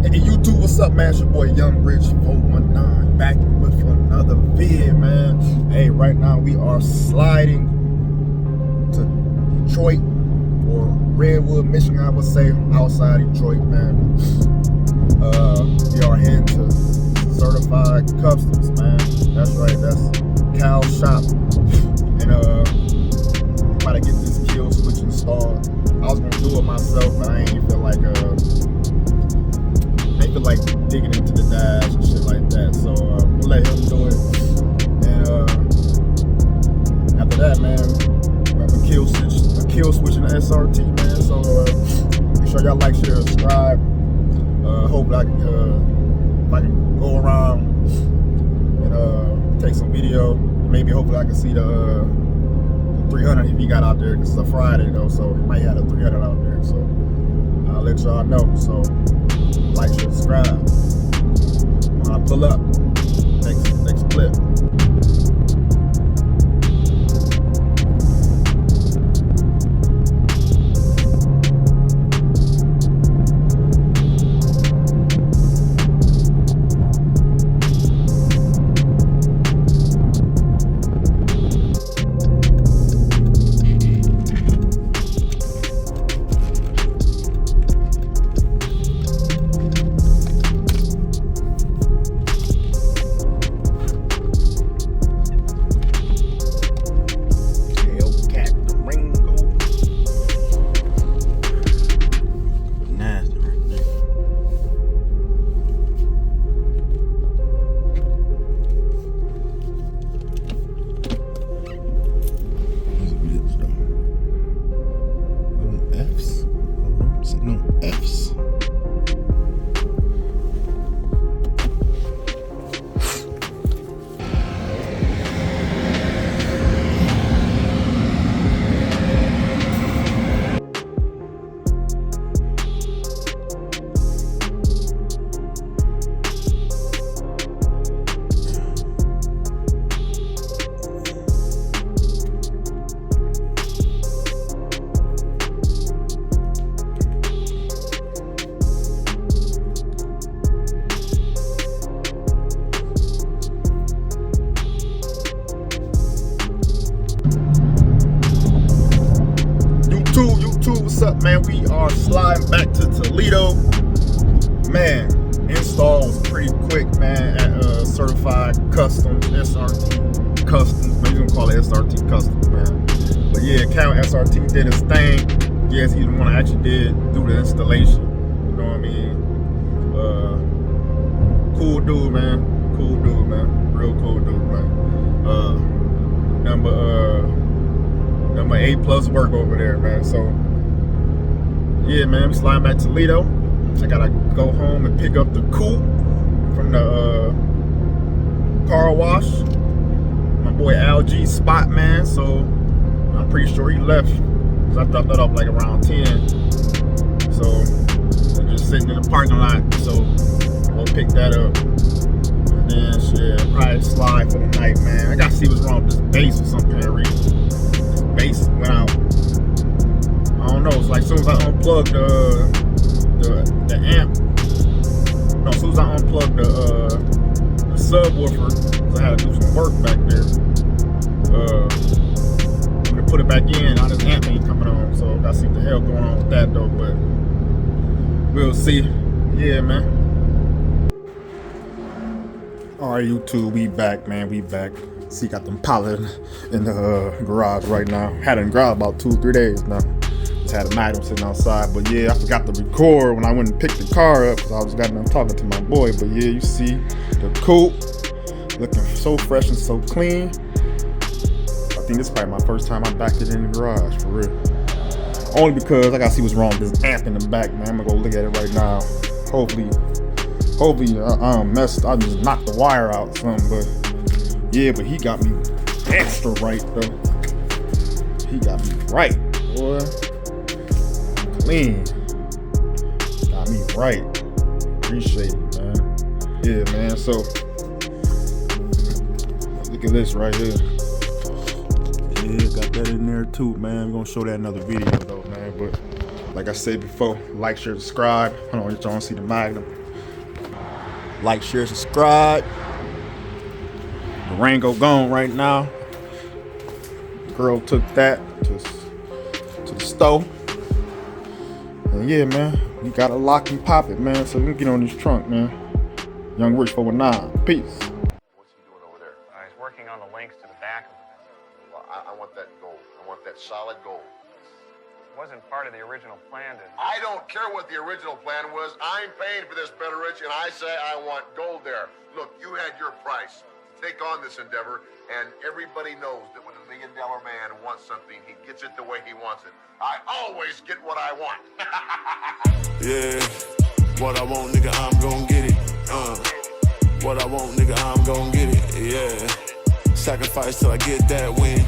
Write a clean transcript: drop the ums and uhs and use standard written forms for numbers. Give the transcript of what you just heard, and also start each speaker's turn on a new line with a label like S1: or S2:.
S1: Hey YouTube, what's up, man? It's your boy Young Rich 419 back with another vid, man. Hey, right now we are sliding to Detroit or Redwood, Michigan, I would say, outside Detroit, man. We are heading to Certified Customs, man. That's right, that's Cal Shop. And try to get this kill switch installed. I was gonna do it myself, but I ain't feel like digging into the dash and shit like that. So we'll let him do it. And after that, man, we have a kill switch in the SRT, man. So make sure y'all like, share, subscribe. Hopefully I can if I can go around and take some video. Maybe hopefully I can see the 300 if he got out there, because it's a Friday though, so he might have a 300 out there. So I'll let y'all know. So like, share, subscribe. When I pull up, next clip. YouTube, what's up, man? We are sliding back to Toledo. Man, install was pretty quick, man, at Certified Customs, SRT Customs. Man, you gonna call it SRT Customs, man. But yeah, Cal SRT did his thing. Yes, he's the one that actually did do the installation. You know what I mean? Cool dude, man. Cool dude, man. Real cool dude, man. Number 8 plus work over there, man. So yeah, man, I'm sliding back to Toledo. I gotta go home and pick up the coupe from the car wash. My boy LG spot, man. So I'm pretty sure he left, because I dropped that off like around 10. So I'm just sitting in the parking lot. So we'll pick that up. And then shit, probably slide for the night, man. I gotta see what's wrong with this bass for some kind of reason. Bass went out. I don't know. It's like as soon as I unplugged the amp. No, as soon as I unplugged the subwoofer, because I had to do some work back there. I'm gonna put it back in. Now this amp ain't coming on, so I gotta see what the hell going on with that though. But we'll see. Yeah, man. All right, YouTube, we back, man. We back. See, got them pallet in the garage right now. Had it in the garage about 2-3 days now. Just had an item sitting outside. But yeah, I forgot to record when I went and picked the car up, because I was talking to my boy. But yeah, you see the coupe looking so fresh and so clean. I think this is probably my first time I backed it in the garage, for real. Only because I gotta see what's wrong with this amp in the back, man. I'm gonna go look at it right now. Hopefully I messed. I just knocked the wire out or something, but yeah, but he got me extra right though. He got me right, boy. Clean. Got me right. Appreciate it, man. Yeah, man. So look at this right here. Yeah, got that in there too, man. I'm gonna show that in another video though, man. But like I said before, like, share, subscribe. Hold on, y'all want to see the Magnum. Like, share, subscribe. The Rango gone right now. Girl took that to the store. And yeah, man, we gotta lock and pop it, man, so we can get on this trunk, man. Young Rich 419. Peace.
S2: What's he doing over there?
S3: He's working on the links to the back of it.
S2: Well, I want that gold. I want that solid gold.
S3: It wasn't part of the original plan to...
S2: I don't care what the original plan was. I'm paying for this, Betteridge, and I say I want gold there. Look, you had your price to take on this endeavor, and everybody knows that when $1 million man wants something, he gets it the way he wants it. I always get what I want.
S4: Yeah, what I want, nigga, I'm gon' get it. What I want, nigga, I'm gon' get it. Yeah, sacrifice till I get that win.